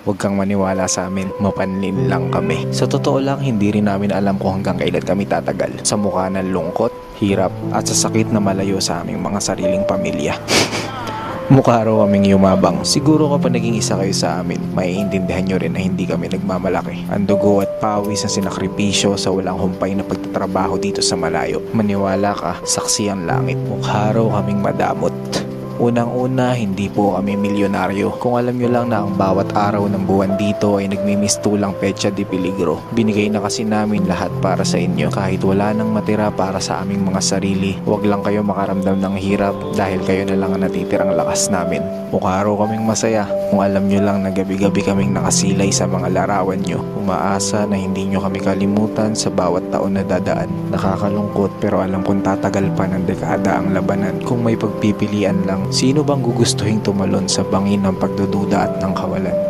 Huwag kang maniwala sa amin, mapanlin lang kami. Sa totoo lang, hindi rin namin alam kung hanggang kailan kami tatagal. Sa mukha ng lungkot, hirap at sa sakit na malayo sa aming mga sariling pamilya. Mukha raw kaming yumabang. Siguro kapag naging isa kayo sa amin, maiintindihan nyo rin na hindi kami nagmamalaki. Ang dugo at pawis na sinakripisyo sa walang humpay na pagtatrabaho dito sa malayo. Maniwala ka, saksi ang langit. Mukha raw kaming madamot. Unang-una, hindi po kami milyonaryo. Kung alam nyo lang na ang bawat araw ng buwan dito ay nagmimistulang petsa de peligro. Binigay na kasi namin lahat para sa inyo. Kahit wala nang matira para sa aming mga sarili, huwag lang kayo makaramdam ng hirap dahil kayo na lang ang natitirang lakas namin. Mukha raw kaming masaya kung alam nyo lang na gabi-gabi kaming nakasilay sa mga larawan nyo. Umaasa na hindi nyo kami kalimutan sa bawat taon na dadaan. Nakakalungkot pero alam kong tatagal pa ng dekada ang labanan. Kung may pagpipilian lang, sino bang gugustuhin tumalon sa bangin ng pagdududa at ng kawalan?